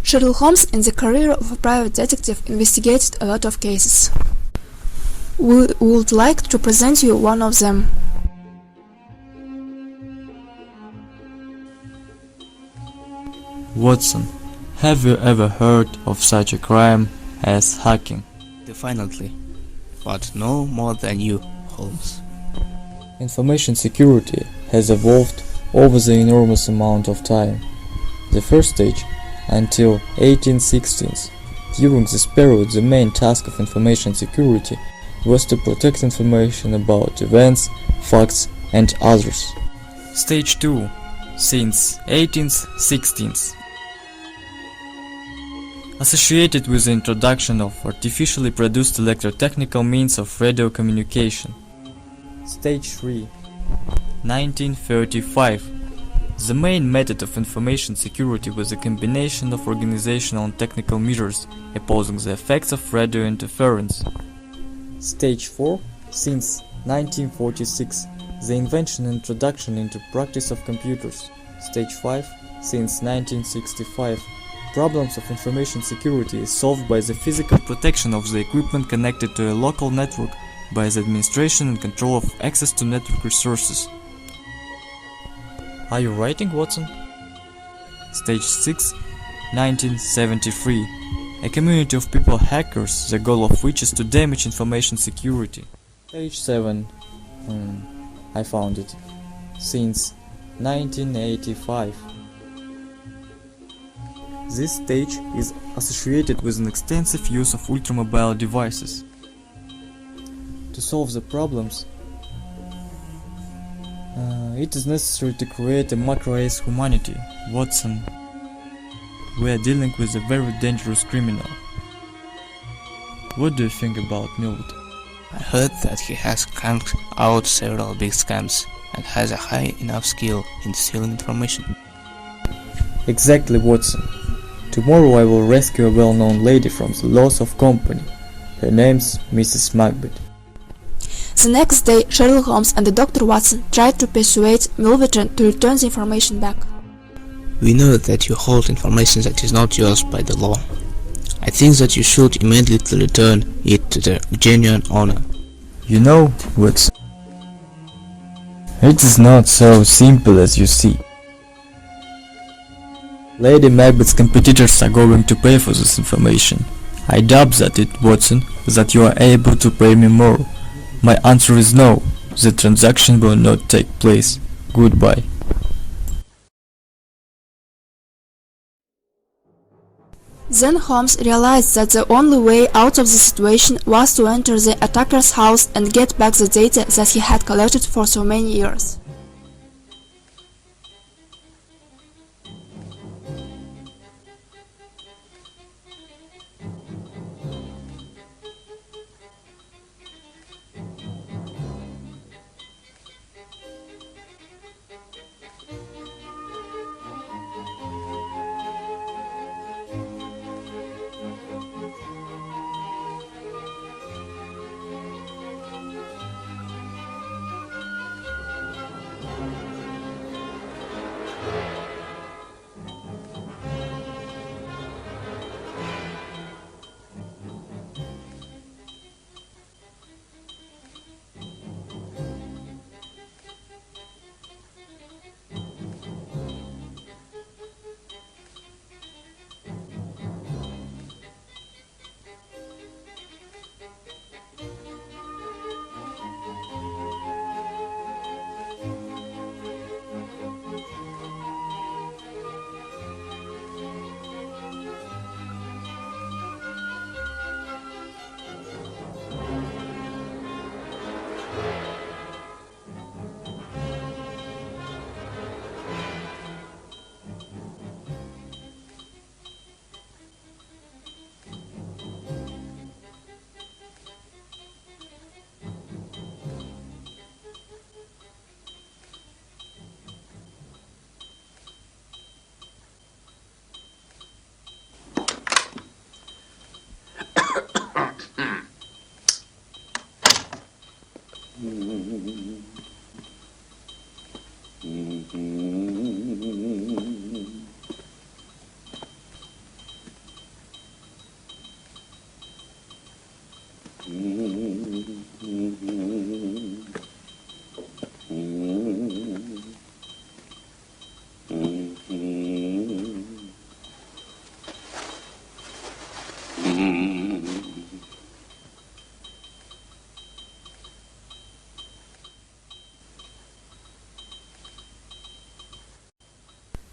Sherlock Holmes, in the career of a private detective, investigated a lot of cases. We would like to present you one of them. Watson, have you ever heard of such a crime as hacking? Definitely, but no more than you, Holmes. Information security has evolved over the enormous amount of time. The first stage, until 1816s. During this period, the main task of information security was to protect information about events, facts, and others. Stage 2, since 1816s. Associated with the introduction of artificially produced electrotechnical means of radio communication. Stage 3, 1935. The main method of information security was a combination of organizational and technical measures opposing the effects of radio interference. Stage 4, since 1946. The invention and introduction into practice of computers. Stage 5, since 1965. Problems of information security is solved by the physical protection of the equipment connected to a local network by the administration and control of access to network resources. Are you writing, Watson? Stage 6, 1973. A community of people hackers, the goal of which is to damage information security. Stage 7. I found it. Since 1985. This stage is associated with an extensive use of ultramobile devices. To solve the problems, it is necessary to create a macro-ace humanity. Watson, we are dealing with a very dangerous criminal. What do you think about Milwood? I heard that he has cranked out several big scams and has a high enough skill in stealing information. Exactly, Watson. Tomorrow I will rescue a well-known lady from the loss of company. Her name's Mrs. Macbeth. The next day, Sherlock Holmes and Dr. Watson tried to persuade Milverton to return the information back. We know that you hold information that is not yours by the law. I think that you should immediately return it to the genuine owner. You know, Watson, it is not so simple as you see. Lady Macbeth's competitors are going to pay for this information. I doubt Watson, that you are able to pay me more. My answer is no. The transaction will not take place. Goodbye. Then Holmes realized that the only way out of the situation was to enter the attacker's house and get back the data that he had collected for so many years.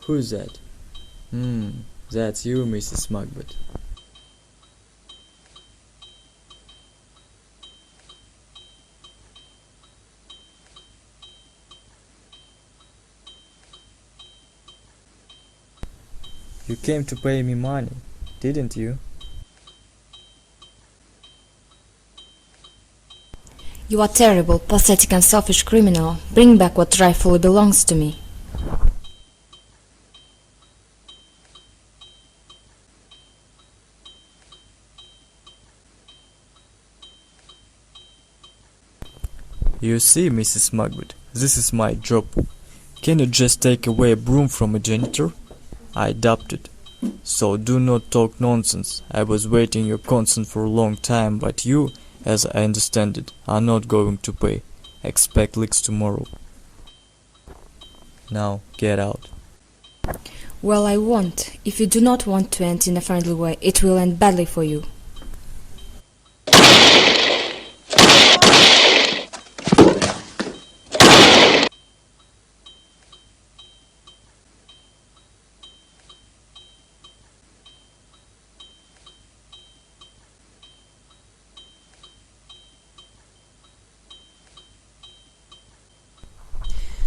Who's that? That's you, Mrs. Mugbet. You came to pay me money, didn't you? You are terrible, pathetic and selfish criminal. Bring back what rightfully belongs to me. You see, Mrs. Mugbet, this is my job. Can you just take away a broom from a janitor? I adopted. So do not talk nonsense. I was waiting your consent for a long time, but you, as I understand it, are not going to pay. Expect licks tomorrow. Now, get out. Well, I won't. If you do not want to end in a friendly way, it will end badly for you.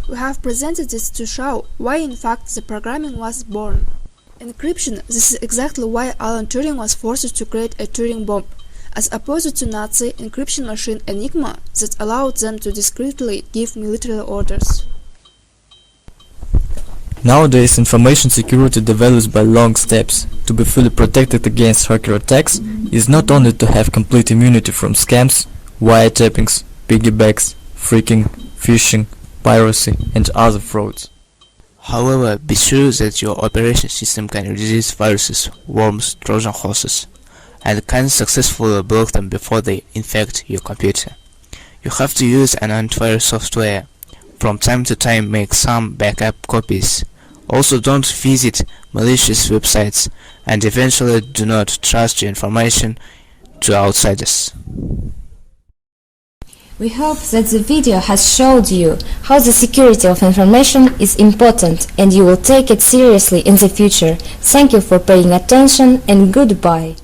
We have presented this to show why in fact the programming was born. Encryption, this is exactly why Alan Turing was forced to create a Turing bomb, as opposed to Nazi encryption machine Enigma that allowed them to discreetly give military orders. Nowadays, information security develops by long steps. To be fully protected against hacker attacks is not only to have complete immunity from scams, wiretappings, piggybacks, phreaking, phishing, piracy, and other frauds. However, be sure that your operation system can resist viruses, worms, Trojan horses, and can successfully block them before they infect your computer. You have to use an antivirus software. From time to time, make some backup copies. Also, don't visit malicious websites, and eventually do not trust your information to outsiders. We hope that the video has showed you how the security of information is important and you will take it seriously in the future. Thank you for paying attention and goodbye.